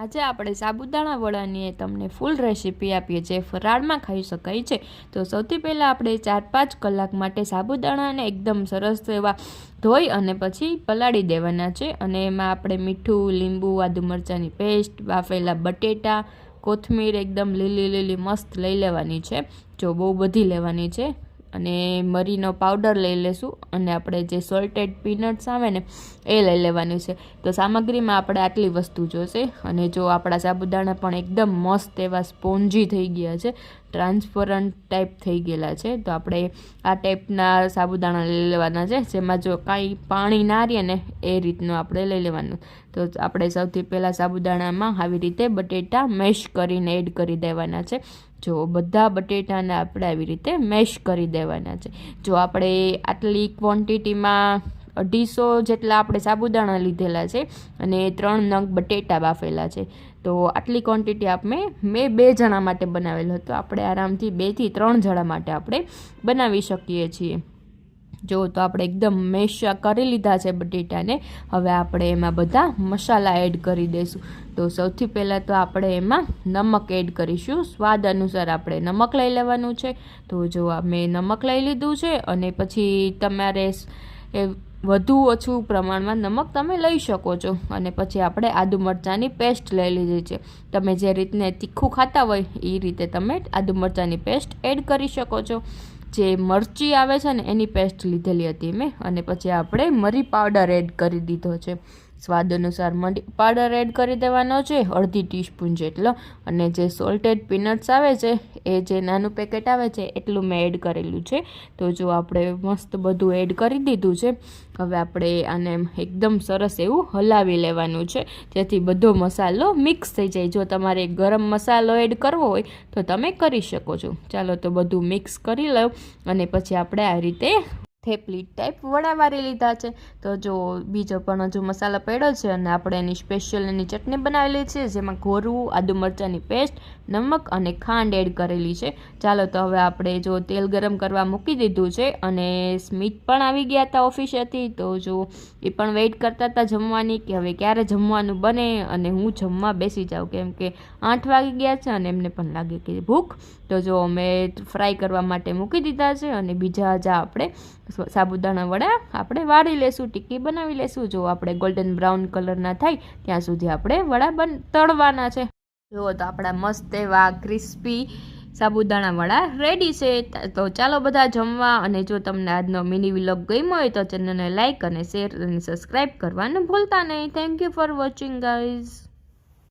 આજે આપણે સાબુદાણા વડાની તમને ફૂલ રેસીપી આપીએ જે ફરાળમાં ખાઈ શકાય છે। તો સૌથી પહેલાં આપણે 4-5 કલાક માટે સાબુદાણાને એકદમ સરસ એવા ધોઈ અને પછી પલાળી દેવાના છે। અને એમાં આપણે મીઠું, લીંબુ, આદુ મરચાંની પેસ્ટ, બાફેલા બટેટા, કોથમીર એકદમ લીલી મસ્ત લઈ લેવાની છે। જો બહુ બધી લેવાની છે। અને મરીનો પાવડર લઈ લેશું અને આપણે જે સોલ્ટેડ પીનટ્સ આવે ને એ લઈ લેવાનું છે। તો સામગ્રીમાં આપણે આટલી વસ્તુ જોશે। અને જો આપણા સાબુદાણા પણ એકદમ મસ્ત એવા સ્પોન્જી થઈ ગયા છે, ટ્રાન્સપરન્ટ ટાઈપ થઈ ગયેલા છે। તો આપણે આ ટાઈપના સાબુદાણા લઈ લેવાના છે જેમાં જો કાંઈ પાણી ના રહે ને એ રીતનું આપણે લઈ લેવાનું। તો આપણે સૌથી પહેલાં સાબુદાણામાં આવી રીતે બટેટા મેશ કરીને એડ કરી દેવાના છે। જો બધા બટેટાને આપણે આવી રીતે મેશ કરી દેવાના છે। જો આપણે આટલી ક્વોન્ટિટીમાં 250 જેટલા આપણે સાબુદાણા લીધેલા છે અને 3 નંગ બટેટા બાફેલા છે। તો આટલી ક્વોન્ટિટી મેં 2 જણા માટે બનાવેલો હતો। આપણે આરામથી 2 થી 3 જણા માટે આપણે બનાવી શકીએ છીએ। જો તો આપણે એકદમ મેશ કરી લીધા છે બટેટાને। હવે આપણે એમાં બધા મસાલા એડ કરી દઈશું। તો સૌથી પહેલાં તો આપણે એમાં નમક એડ કરીશું। સ્વાદ અનુસાર આપણે નમક લઈ લેવાનું છે। તો જો મેં નમક લઈ લીધું છે અને પછી તમારે વધુ ઓછું પ્રમાણમાં નમક તમે લઈ શકો છો। અને પછી આપણે આદુ મરચાંની પેસ્ટ લઈ લીધી છે। તમે જે રીતને તીખું ખાતા હોય એ રીતે તમે આદુ મરચાંની પેસ્ટ એડ કરી શકો છો। જે મરચી આવે છે ને એની પેસ્ટ લીધેલી હતી મેં। અને પછી આપણે મરી પાવડર એડ કરી દીધો છે। સ્વાદ અનુસાર મરી પાવડર એડ કરી દેવાનો છે, 1/2 ટીસ્પૂન જેટલો। અને જે સોલ્ટેડ પીનટ્સ આવે છે એ જે નાનું પેકેટ આવે છે એટલું મેં એડ કરેલું છે। તો જો આપણે મસ્ત બધું એડ કરી દીધું છે। હવે આપણે આને એકદમ સરસ એવું હલાવી લેવાનું છે જેથી બધો મસાલો મિક્સ થઈ જાય। જો તમારે ગરમ મસાલો એડ કરવો હોય તો તમે કરી શકો છો। ચાલો તો બધું મિક્સ કરી લો અને પછી આપણે આ રીતે થેપલી ટાઈપ વડા વારી લીધા છે। તો જો બીજો પણ હજુ મસાલો પડ્યો છે અને આપણે એની સ્પેશિયલ એની ચટણી બનાવેલી છે જેમાં ગોરું, આદુ મરચાંની પેસ્ટ, નમક અને ખાંડ એડ કરેલી છે। ચાલો તો હવે આપણે જો તેલ ગરમ કરવા મૂકી દીધું છે અને સ્મિત પણ આવી ગયા હતા ઓફિસેથી। તો જો એ પણ વેઇટ કરતા હતા જમવાની કે હવે ક્યારે જમવાનું બને અને હું જમવા બેસી જાઉં, કેમ કે 8 વાગી ગયા છે અને એમને પણ લાગે કે ભૂખ। તો જો અમે ફ્રાય કરવા માટે મૂકી દીધા છે અને બીજા આપણે સાબુદાણા વડા આપણે વાળી લેશું, ટિક્કી બનાવી લેશું। જો આપણે ગોલ્ડન બ્રાઉન કલરના થાય ત્યાં સુધી આપણે વડા તળવાના છે। જુઓ તો આપણા મસ્ત એવા ક્રિસ્પી સાબુદાણા વડા રેડી છે। તો ચાલો બધા જમવા। અને જો તમને આજનો મિની વ્લોગ ગમ્યો હોય તો ચેનલને લાઇક અને શેર અને સબસ્ક્રાઈબ કરવાનું ભૂલતા નહીં। Thank you for watching guys.